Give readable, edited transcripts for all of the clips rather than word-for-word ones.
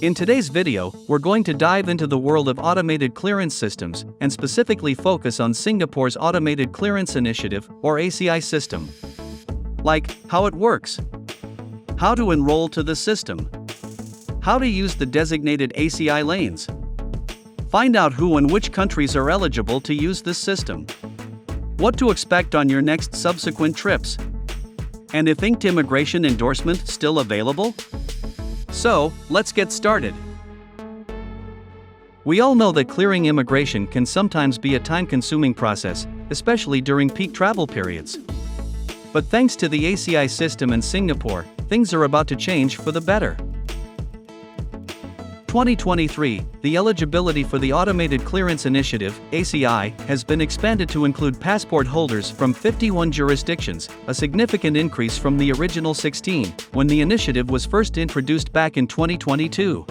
In today's video, we're going to dive into the world of automated clearance systems and specifically focus on Singapore's Automated Clearance Initiative, or ACI system. Like, how it works, how to enroll to the system, how to use the designated ACI lanes. Find out who and which countries are eligible to use this system, what to expect on your next subsequent trips, and if inked immigration endorsement still available? So, let's get started. We all know that clearing immigration can sometimes be a time-consuming process, especially during peak travel periods. But thanks to the ACI system in Singapore, things are about to change for the better. 2023, the eligibility for the Automated Clearance Initiative, ACI, has been expanded to include passport holders from 51 jurisdictions, a significant increase from the original 16, when the initiative was first introduced back in 2022.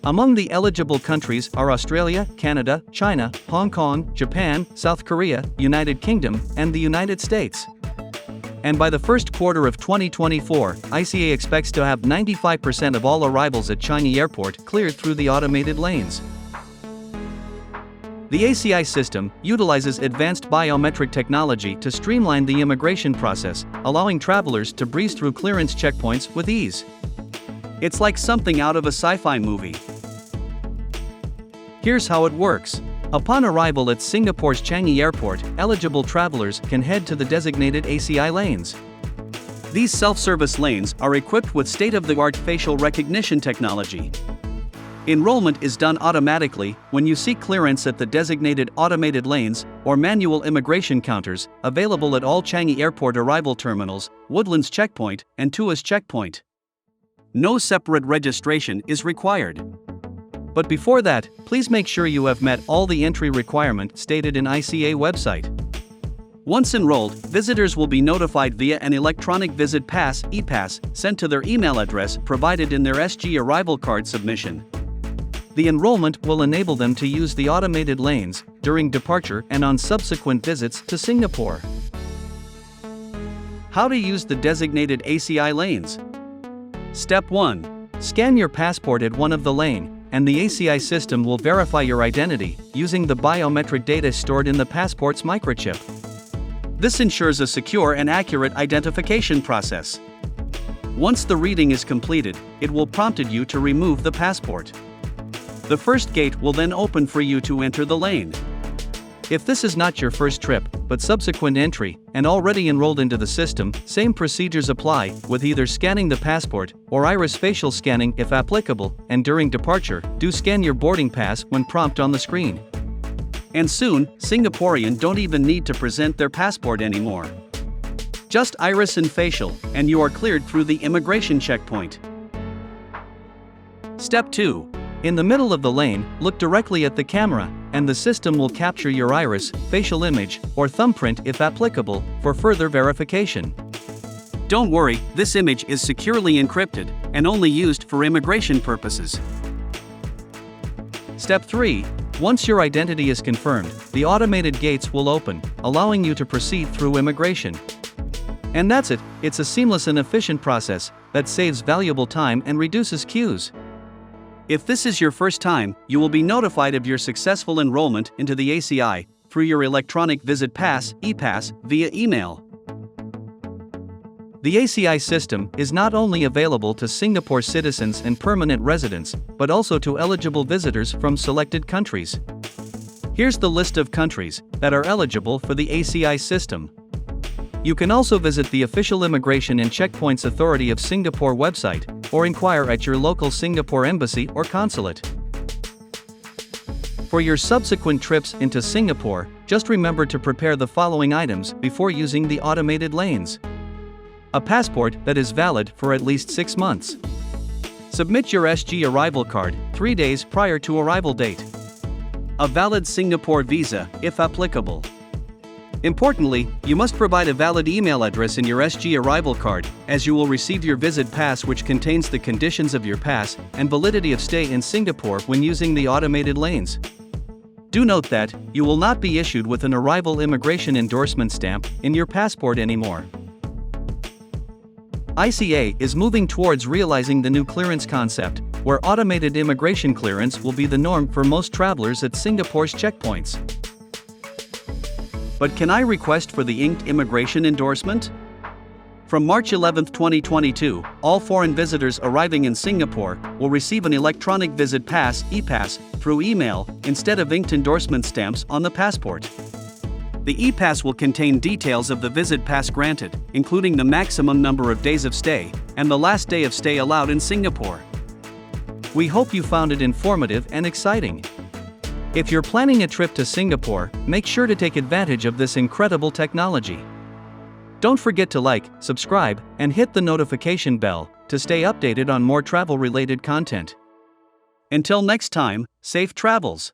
Among the eligible countries are Australia, Canada, China, Hong Kong, Japan, South Korea, United Kingdom, and the United States. And by the first quarter of 2024, ICA expects to have 95% of all arrivals at Changi Airport cleared through the automated lanes. The ACI system utilizes advanced biometric technology to streamline the immigration process, allowing travelers to breeze through clearance checkpoints with ease. It's like something out of a sci-fi movie. Here's how it works. Upon arrival at Singapore's Changi Airport, eligible travelers can head to the designated ACI lanes. These self-service lanes are equipped with state-of-the-art facial recognition technology. Enrollment is done automatically when you seek clearance at the designated automated lanes or manual immigration counters available at all Changi Airport arrival terminals, Woodlands Checkpoint, and Tuas Checkpoint. No separate registration is required. But before that, please make sure you have met all the entry requirement stated in ICA website. Once enrolled, visitors will be notified via an electronic visit pass (EPass) sent to their email address provided in their SG arrival card submission. The enrollment will enable them to use the automated lanes during departure and on subsequent visits to Singapore. How to use the designated ACI lanes. Step 1. Scan your passport at one of the lanes, and the ACI system will verify your identity using the biometric data stored in the passport's microchip. This ensures a secure and accurate identification process. Once the reading is completed, it will prompt you to remove the passport. The first gate will then open for you to enter the lane. If this is not your first trip, but subsequent entry, and already enrolled into the system, same procedures apply, with either scanning the passport, or iris facial scanning if applicable, and during departure, do scan your boarding pass when prompted on the screen. And soon, Singaporeans don't even need to present their passport anymore. Just iris and facial, and you are cleared through the immigration checkpoint. Step 2. In the middle of the lane, look directly at the camera, and the system will capture your iris, facial image, or thumbprint if applicable, for further verification. Don't worry, this image is securely encrypted, and only used for immigration purposes. Step 3. Once your identity is confirmed, the automated gates will open, allowing you to proceed through immigration. And that's it, it's a seamless and efficient process that saves valuable time and reduces queues. If this is your first time, you will be notified of your successful enrollment into the ACI through your electronic visit pass (EPass) via email. The ACI system is not only available to Singapore citizens and permanent residents, but also to eligible visitors from selected countries. Here's the list of countries that are eligible for the ACI system. You can also visit the official Immigration and Checkpoints Authority of Singapore website, or inquire at your local Singapore embassy or consulate. For your subsequent trips into Singapore, just remember to prepare the following items before using the automated lanes. A passport that is valid for at least 6 months. Submit your SG arrival card 3 days prior to arrival date. A valid Singapore visa, if applicable. Importantly, you must provide a valid email address in your SG arrival card, as you will receive your visit pass which contains the conditions of your pass and validity of stay in Singapore when using the automated lanes. Do note that you will not be issued with an arrival immigration endorsement stamp in your passport anymore. ICA is moving towards realizing the new clearance concept, where automated immigration clearance will be the norm for most travelers at Singapore's checkpoints. But can I request for the inked immigration endorsement? From March 11, 2022, all foreign visitors arriving in Singapore will receive an electronic visit pass (e-pass) through email instead of inked endorsement stamps on the passport. The e-pass will contain details of the visit pass granted, including the maximum number of days of stay and the last day of stay allowed in Singapore. We hope you found it informative and exciting. If you're planning a trip to Singapore, make sure to take advantage of this incredible technology. Don't forget to like, subscribe, and hit the notification bell to stay updated on more travel-related content. Until next time, safe travels!